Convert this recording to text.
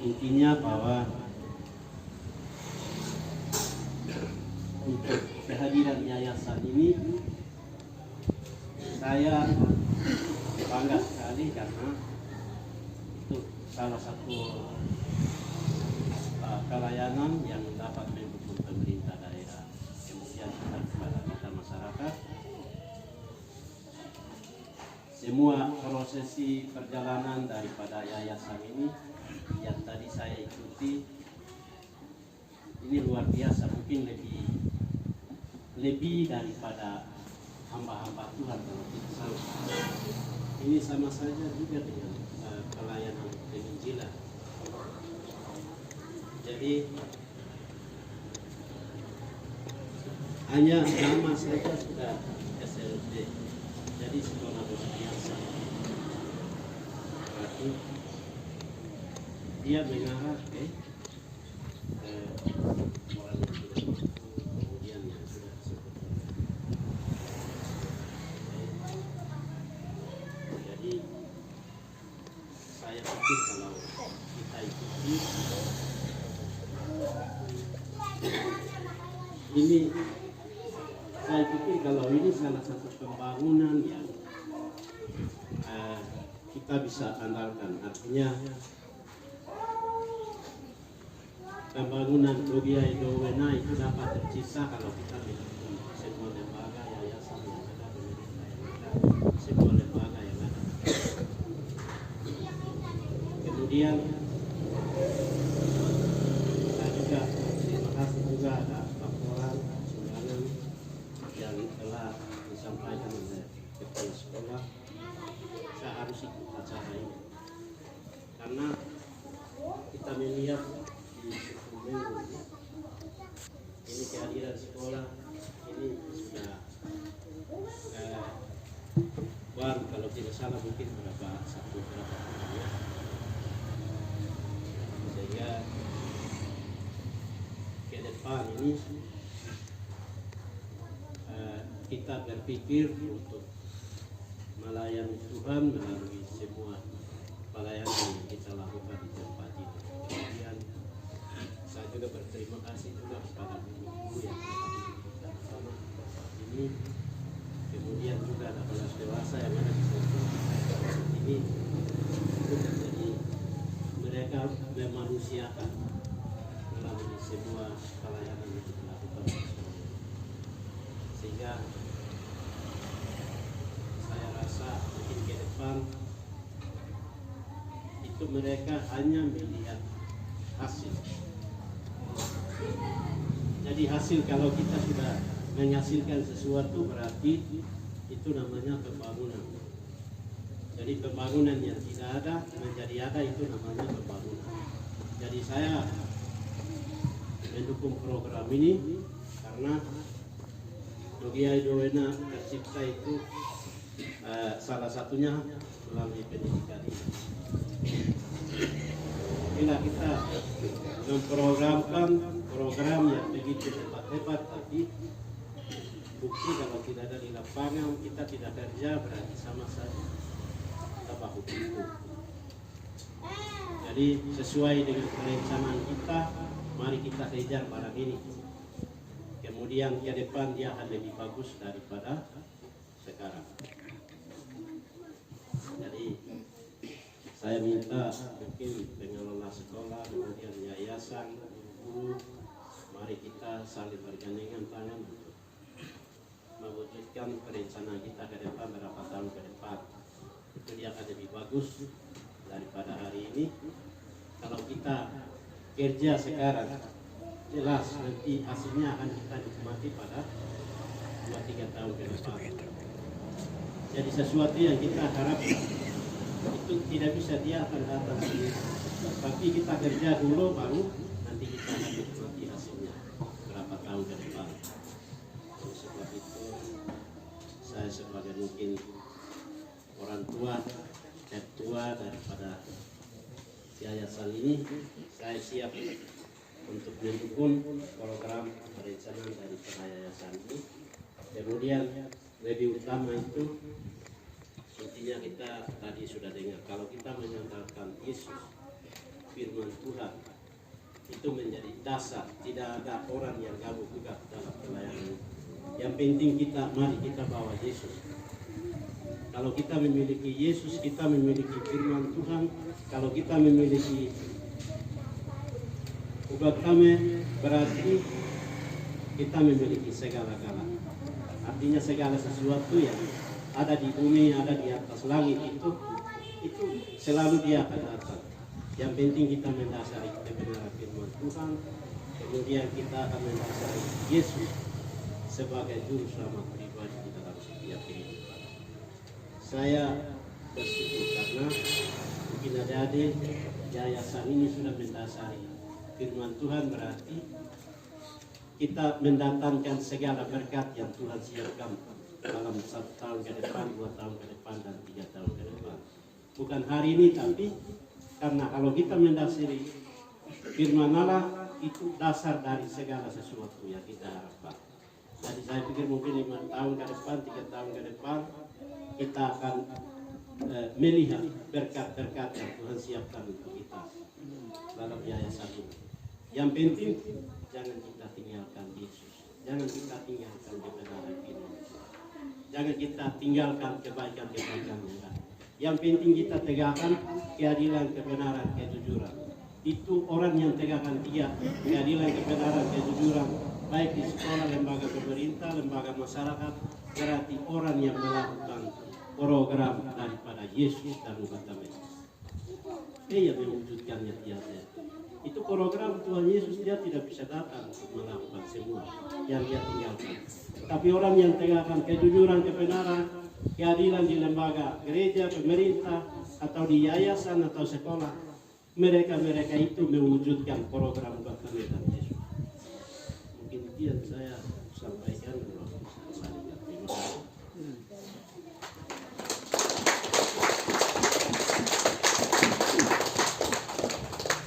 intinya bahwa untuk kehadiran yayasan ini saya bangga sekali karena itu salah satu pelayanan yang dapat mendukung pemerintah daerah, kemudian kepada kita masyarakat. Semua prosesi perjalanan daripada yayasan ini yang tadi saya ikuti ini luar biasa, mungkin lebih daripada hamba-hamba Tuhan kalau kita sangka. Ini sama saja juga dengan pelayanan penginjilan. Jadi hanya nama saja sudah SLB, jadi sekolah luar biasa. Berarti dia mengarah ke orang yang sudah kemudian yang sudah disebut. Jadi saya pikir kalau kita ikuti ini, saya pikir kalau ini salah satu pembangunan yang kita bisa andalkan. Artinya pembangunan Logia Idowena itu dapat tercipta kalau kita mendukung semua lembaga yayasan yang ada, pemerintah yang ada, semua lembaga yang ada. Kemudian saya juga terima kasih juga ada laporan sumbangan yang telah disampaikan oleh kepala sekolah. Saya harus ikut acara ini karena kita melihat di ini kehadiran sekolah ini sudah baru, kalau tidak salah mungkin berapa bulan ya. Sehingga ke depan ini kita berpikir untuk melayani Tuhan melalui semua pelayanan yang kita lakukan di tempat ini. Kemudian saya juga berterima kasih juga kepada guru yang telah bersama ini. Kemudian juga ada kelas dewasa yang ada di sekolah ini. Jadi mereka memanusiakan melalui semua pelayanan yang kita lakukan, sehingga saya rasa mungkin ke depan itu mereka hanya melihat hasil. Jadi hasil, kalau kita sudah menghasilkan sesuatu berarti itu namanya pembangunan. Jadi pembangunan yang tidak ada menjadi ada, itu namanya pembangunan. Jadi saya mendukung program ini karena Logia Idowena tercipta itu salah satunya melalui pendidikan ini. Bila kita memprogramkan program yang begitu hebat-hebat, tapi bukti kalau tidak ada di lapangan, kita tidak kerja, berarti sama saja kita bahu itu. Jadi sesuai dengan perencanaan kita, mari kita kejar barang ini. Kemudian ke depan dia akan lebih bagus daripada sekarang. Jadi saya minta mungkin pengelola sekolah, kemudian yayasan, guru, mari kita saling bergandengan tangan untuk mewujudkan perencanaan kita ke depan berapa tahun ke depan. Itu dia akan lebih bagus daripada hari ini. Kalau kita kerja sekarang, jelas nanti hasilnya akan kita nikmati pada 2-3 tahun ke depan. Jadi sesuatu yang kita harapkan itu tidak bisa dia akan datang sendiri, tapi kita kerja dulu baru nanti kita akan nikmati hasilnya berapa tahun ke depan. Oleh sebab itu saya sebagai mungkin orang tua, ketua daripada yayasan ini, saya siap untuk mendukung program perencanaan dari yayasan ini. Kemudian lebih utama itu intinya kita tadi sudah dengar, kalau kita menyatakan Yesus firman Tuhan itu menjadi dasar. Tidak ada orang yang gabung juga dalam pelayanan. Yang penting mari kita bawa Yesus. Kalau kita memiliki Yesus, kita memiliki firman Tuhan. Kalau kita memiliki ubat kami, berarti kita memiliki segala-gala. Artinya segala sesuatu yang ada di bumi, ada di atas langit itu selalu dia akan datang. Yang penting kita mendasari kebenaran firman Tuhan, kemudian kita akan mendasari Yesus sebagai juru selamat pribadi di dalam setiap kehidupan. Saya bersyukur karena mungkin adik-adik yayasan ini sudah mendasari firman Tuhan, berarti kita mendatangkan segala berkat yang Tuhan siapkan dalam 1 tahun ke depan, 2 tahun ke depan, dan 3 tahun ke depan. Bukan hari ini, tapi karena kalau kita mendasari firman Allah itu dasar dari segala sesuatu yang kita harapkan. Jadi saya pikir mungkin 5 tahun ke depan, 3 tahun ke depan kita akan melihat berkat-berkat yang Tuhan siapkan untuk kita dalam yayasan ini. Yang penting jangan kita tinggalkan Yesus, jangan kita tinggalkan kebenaran firman, jangan kita tinggalkan kebaikan-kebaikan yang ada. Yang penting kita tegakkan keadilan, kebenaran, kejujuran. Itu orang yang tegakkan keadilan, kebenaran, kejujuran, baik di sekolah, lembaga pemerintah, lembaga masyarakat, berarti orang yang melakukan program daripada Yesus dan umat kami. Dia mewujudkannya tiada. Itu program Tuhan Yesus, dia tidak bisa datang untuk melakukan semua yang dia tinggalkan. Tapi orang yang tegakkan kejujuran, kebenaran, keadilan di lembaga gereja, pemerintah, atau di yayasan atau sekolah, mereka itu mewujudkan program buat kami dan Yesus. Mungkin itu yang saya sampaikan. Terima kasih.